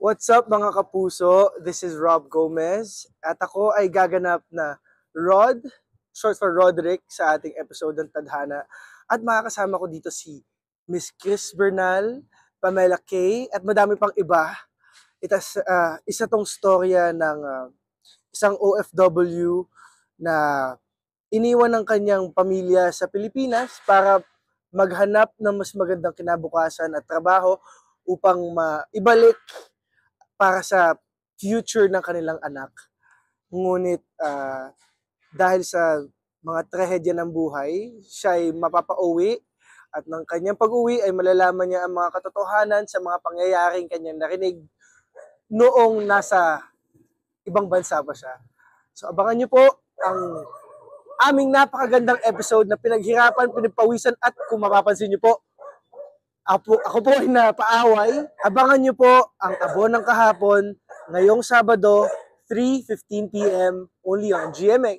What's up mga kapuso? This is Rob Gomez at ako ay gaganap na Rod, short for Roderick sa ating episode ng Tadhana. At makakasama ko dito si Miss Chris Bernal, Pamela Kay at madami pang iba. Isa tong storya ng isang OFW na iniwan ng kanyang pamilya sa Pilipinas para maghanap ng mas magandang kinabukasan at trabaho upang maibalik para sa future ng kanilang anak. Ngunit dahil sa mga trahedya ng buhay, siya ay mapapauwi at ng kanyang pag-uwi ay malalaman niya ang mga katotohanan sa mga pangyayaring kanyang narinig noong nasa ibang bansa pa siya. So abangan niyo po ang aming napakagandang episode na pinaghirapan, pinagpawisan at kung mapapansin niyo po, ako po ay napaaway. Abangan niyo po ang Abo ng Kahapon ngayong Sabado, 3:15 p.m. only on GMA.